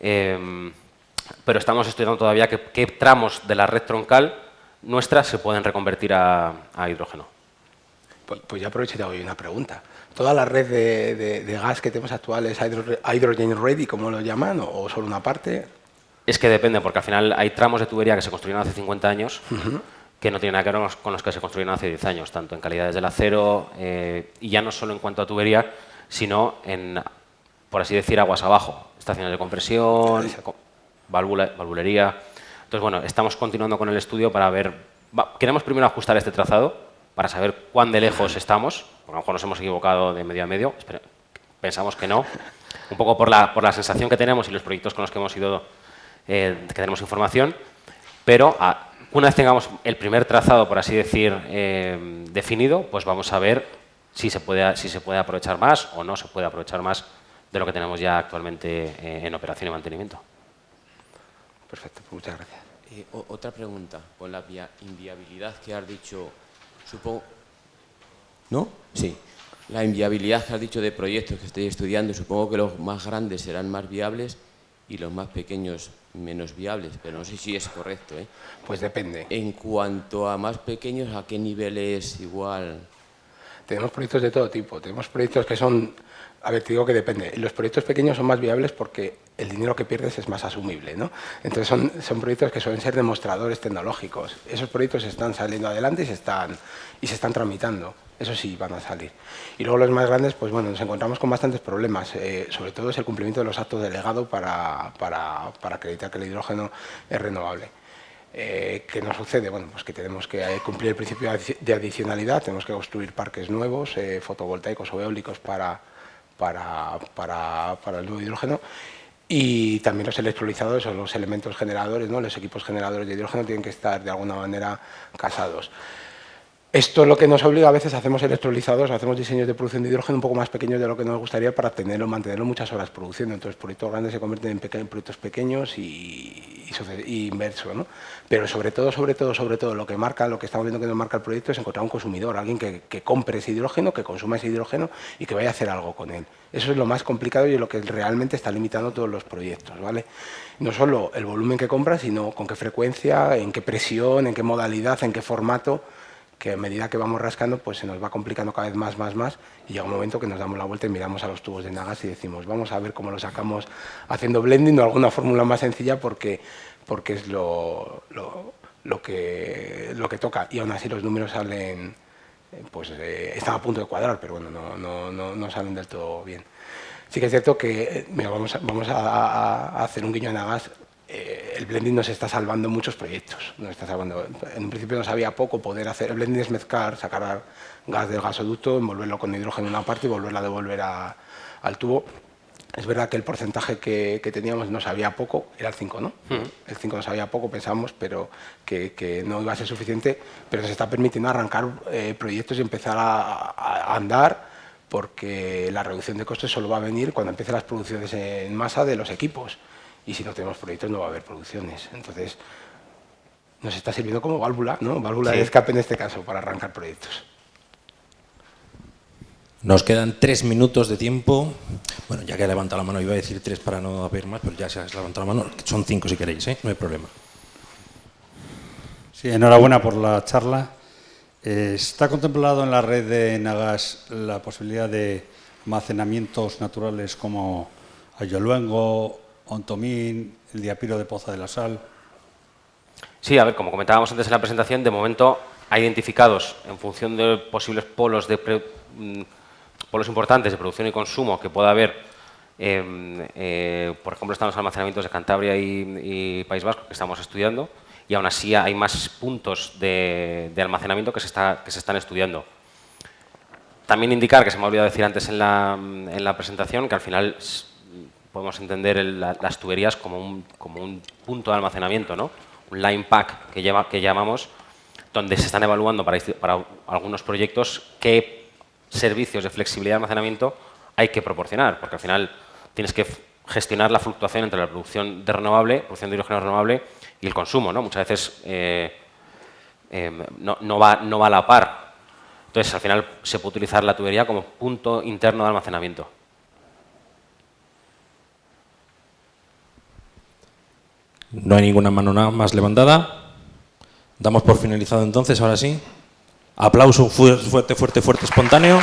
Pero estamos estudiando todavía qué tramos de la red troncal nuestra se pueden reconvertir a hidrógeno. Pues ya aprovecho y te hago una pregunta. ¿Toda la red de gas que tenemos actual es hydrogen ready, como lo llaman, o solo una parte? Es que depende, porque al final hay tramos de tubería que se construyeron hace 50 años que no tienen nada que ver con los que se construyeron hace 10 años, tanto en calidades del acero, y ya no solo en cuanto a tubería, sino en, por así decir, aguas abajo, estaciones de compresión, valvulería. Entonces, bueno, estamos continuando con el estudio para ver... Queremos primero ajustar este trazado para saber cuán de lejos estamos, porque a lo mejor nos hemos equivocado de medio a medio, pensamos que no, un poco por la sensación que tenemos y los proyectos con los que hemos ido, que tenemos información, pero Una vez tengamos el primer trazado, por así decir, definido, pues vamos a ver si se puede aprovechar más o no se puede aprovechar más de lo que tenemos ya actualmente en operación y mantenimiento. Perfecto, pues muchas gracias. Otra pregunta, con la inviabilidad que has dicho, supongo... ¿No? Sí. La inviabilidad que has dicho de proyectos que estáis estudiando, supongo que los más grandes serán más viables y los más pequeños menos viables, pero no sé si es correcto, ¿eh? Pues depende. En cuanto a más pequeños, ¿a qué nivel es igual? Tenemos proyectos de todo tipo. Tenemos proyectos que son... A ver, te digo que depende. Los proyectos pequeños son más viables porque el dinero que pierdes es más asumible, ¿no? Entonces son proyectos que suelen ser demostradores tecnológicos. Esos proyectos están saliendo adelante y se están tramitando. Eso sí, van a salir. Y luego los más grandes, pues bueno, nos encontramos con bastantes problemas. Sobre todo es el cumplimiento de los actos de legado para acreditar que el hidrógeno es renovable. ¿Qué nos sucede? Bueno, pues que tenemos que cumplir el principio de adicionalidad, tenemos que construir parques nuevos, fotovoltaicos o eólicos para el nuevo hidrógeno, y también los electrolizadores o los elementos generadores, ¿no? Los equipos generadores de hidrógeno tienen que estar de alguna manera casados. Esto es lo que nos obliga, a veces hacemos electrolizadores, hacemos diseños de producción de hidrógeno un poco más pequeños de lo que nos gustaría para mantenerlo muchas horas produciendo. Entonces, proyectos grandes se convierten en proyectos pequeños y inverso, ¿no? Pero sobre todo, lo que estamos viendo que nos marca el proyecto es encontrar un consumidor, alguien que compre ese hidrógeno, que consuma ese hidrógeno y que vaya a hacer algo con él. Eso es lo más complicado y es lo que realmente está limitando todos los proyectos, ¿vale? No solo el volumen que compra, sino con qué frecuencia, en qué presión, en qué modalidad, en qué formato, que a medida que vamos rascando, pues se nos va complicando cada vez más, y llega un momento que nos damos la vuelta y miramos a los tubos de Nagas y decimos, vamos a ver cómo lo sacamos haciendo blending o alguna fórmula más sencilla porque es lo que toca, y aún así los números salen, pues están a punto de cuadrar, pero bueno, no salen del todo bien. Sí que es cierto que, mira, vamos a hacer un guiño a Nagas. El blending nos está salvando muchos proyectos. Nos está salvando. En un principio nos había poco poder hacer. El blending es mezclar, sacar gas del gasoducto, envolverlo con hidrógeno en una parte y volverla a devolver al tubo. Es verdad que el porcentaje que teníamos nos sabía poco, era el 5, ¿no? El 5 nos sabía poco, pensamos, pero que no iba a ser suficiente, pero nos está permitiendo arrancar proyectos y empezar a andar, porque la reducción de costes solo va a venir cuando empiecen las producciones en masa de los equipos. Y si no tenemos proyectos no va a haber producciones. Entonces, nos está sirviendo como válvula, ¿no? Válvula de escape en este caso, para arrancar proyectos. Nos quedan 3 minutos de tiempo. Bueno, ya que ha levantado la mano, iba a decir 3 para no haber más, pero ya se ha levantado la mano. Son 5 si queréis, ¿eh? No hay problema. Sí, enhorabuena por la charla. ¿Está contemplado en la red de Nagas la posibilidad de almacenamientos naturales como Ayoluengo, Ontomín, el diapiro de Poza de la Sal? Sí, a ver, como comentábamos antes en la presentación, de momento hay identificados, en función de posibles polos importantes de producción y consumo que pueda haber, por ejemplo, están los almacenamientos de Cantabria y País Vasco que estamos estudiando, y aún así hay más puntos de almacenamiento que se están estudiando. También indicar, que se me ha olvidado decir antes en la presentación, que al final podemos entender las tuberías como un punto de almacenamiento, ¿no? Un line pack que llamamos, donde se están evaluando para algunos proyectos qué servicios de flexibilidad de almacenamiento hay que proporcionar, porque al final tienes que gestionar la fluctuación entre la producción de hidrógeno renovable y el consumo, ¿no? Muchas veces no va a la par. Entonces, al final se puede utilizar la tubería como punto interno de almacenamiento. No hay ninguna mano más levantada. Damos por finalizado entonces, ahora sí. Aplauso fuerte, espontáneo.